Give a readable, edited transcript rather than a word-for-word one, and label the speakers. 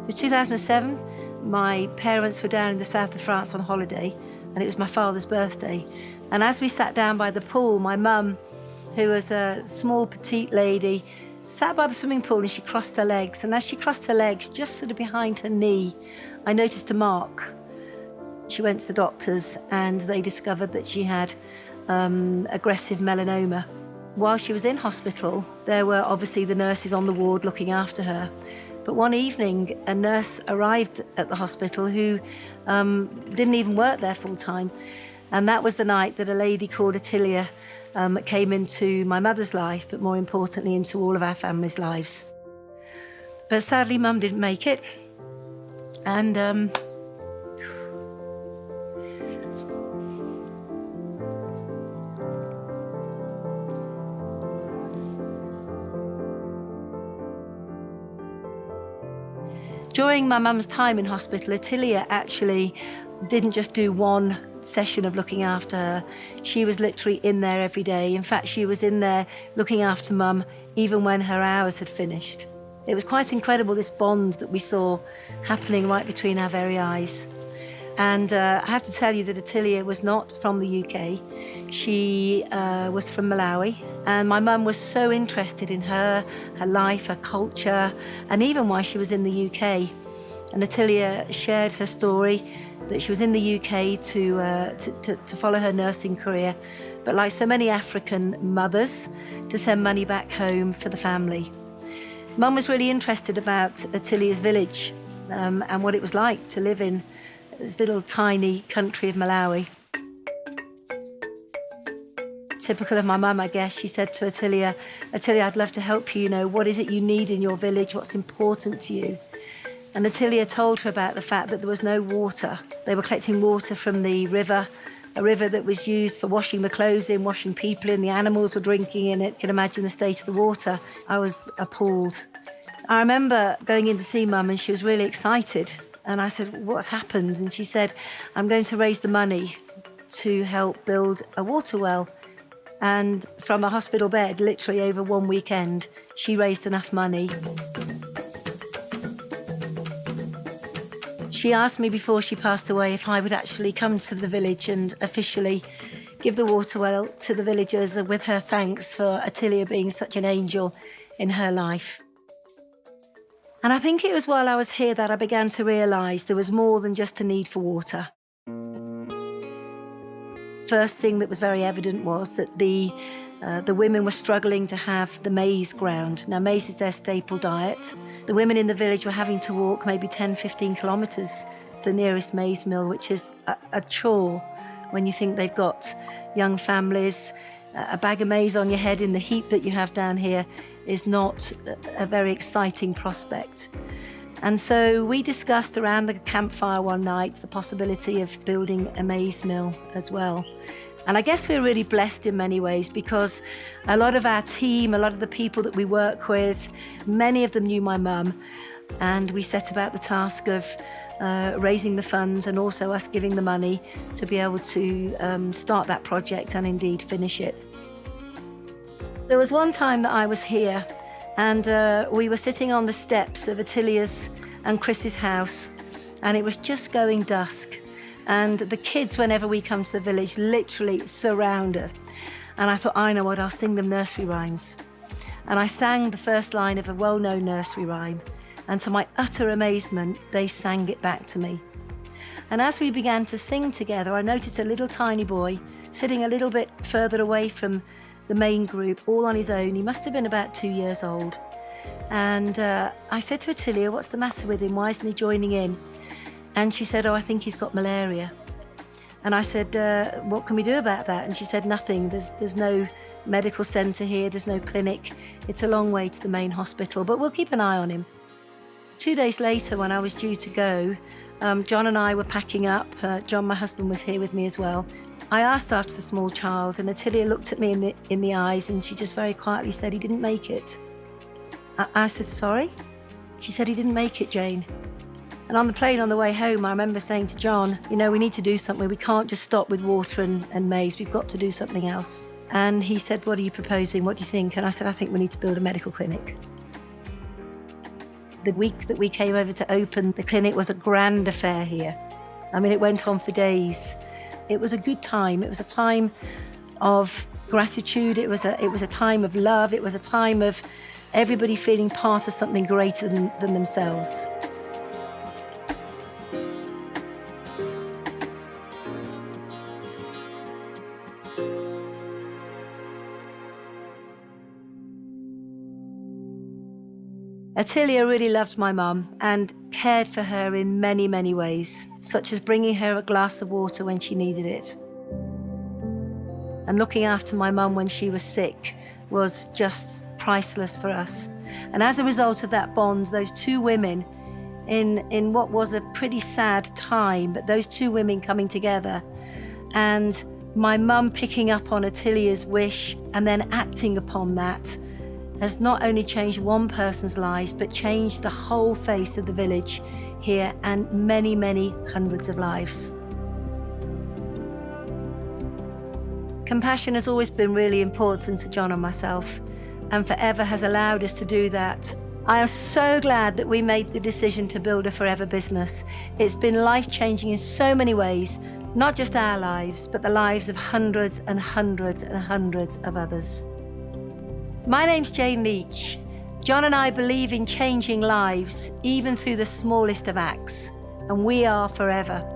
Speaker 1: It was 2007. My parents were down in the south of France on holiday, and it was my father's birthday. And as we sat down by the pool, my mum, who was a small, petite lady, sat by the swimming pool and she crossed her legs. And as she crossed her legs, just sort of behind her knee, I noticed a mark. She went to the doctors and they discovered that she had aggressive melanoma. While she was in hospital, there were obviously the nurses on the ward looking after her. But one evening, a nurse arrived at the hospital who didn't even work there full time. And that was the night that a lady called Attilia came into my mother's life, but more importantly, into all of our family's lives. But sadly, Mum didn't make it. And during my mum's time in hospital, Attilia actually didn't just do one session of looking after her. She was literally in there every day. In fact, she was in there looking after Mum even when her hours had finished. It was quite incredible, this bond that we saw happening right between our very eyes. And I have to tell you that Attilia was not from the UK. She was from Malawi. And my mum was so interested in her life, her culture, and even why she was in the UK. And Attilia shared her story that she was in the UK to follow her nursing career, but like so many African mothers, to send money back home for the family. Mum was really interested about Attilia's village and what it was like to live in this little tiny country of Malawi. Typical of my mum, I guess, she said to Attilia, I'd love to help you, what is it you need in your village, what's important to you? And Attilia told her about the fact that there was no water. They were collecting water from the river, a river that was used for washing the clothes in, washing people in, the animals were drinking in it. You can imagine the state of the water. I was appalled. I remember going in to see Mum and she was really excited. And I said, what's happened? And she said, I'm going to raise the money to help build a water well. And from a hospital bed, literally over one weekend, she raised enough money. She asked me before she passed away if I would actually come to the village and officially give the water well to the villagers with her thanks for Attilia being such an angel in her life. And I think it was while I was here that I began to realise there was more than just a need for water. First thing that was very evident was that the women were struggling to have the maize ground. Now, maize is their staple diet. The women in the village were having to walk maybe 10, 15 kilometres to the nearest maize mill, which is a chore when you think they've got young families. A bag of maize on your head in the heat that you have down here is not a very exciting prospect. And so we discussed around the campfire one night the possibility of building a maize mill as well. And I guess we're really blessed in many ways because a lot of our team, a lot of the people that we work with, many of them knew my mum. And we set about the task of raising the funds and also us giving the money to be able to start that project and indeed finish it. There was one time that I was here and we were sitting on the steps of Attilia's and Chris's house, and it was just going dusk. And the kids, whenever we come to the village, literally surround us. And I thought, I know what, I'll sing them nursery rhymes. And I sang the first line of a well-known nursery rhyme. And to my utter amazement, they sang it back to me. And as we began to sing together, I noticed a little tiny boy sitting a little bit further away from the main group, all on his own. He must have been about 2 years old. And I said to Attilia, what's the matter with him? Why isn't he joining in? And she said, I think he's got malaria. And I said, what can we do about that? And she said, nothing. There's no medical centre here. There's no clinic. It's a long way to the main hospital, but we'll keep an eye on him. 2 days later, when I was due to go, John and I were packing up. John, my husband, was here with me as well. I asked after the small child, and Attilia looked at me in the eyes, and she just very quietly said, he didn't make it. I said, sorry? She said, he didn't make it, Jane. And on the plane on the way home, I remember saying to John, we need to do something. We can't just stop with water and maize. We've got to do something else. And he said, what are you proposing? What do you think? And I said, I think we need to build a medical clinic. The week that we came over to open the clinic was a grand affair here. I mean, it went on for days. It was a good time. It was a time of gratitude. It was a time of love. It was a time of everybody feeling part of something greater than themselves. Attilia really loved my mum and cared for her in many, many ways, such as bringing her a glass of water when she needed it. And looking after my mum when she was sick was just priceless for us. And as a result of that bond, those two women, in what was a pretty sad time, but those two women coming together and my mum picking up on Attilia's wish and then acting upon that has not only changed one person's lives, but changed the whole face of the village here and many, many hundreds of lives. Compassion has always been really important to John and myself, and forever has allowed us to do that. I am so glad that we made the decision to build a forever business. It's been life-changing in so many ways, not just our lives, but the lives of hundreds and hundreds and hundreds of others. My name's Jayne Leach. John and I believe in changing lives, even through the smallest of acts, and we are forever.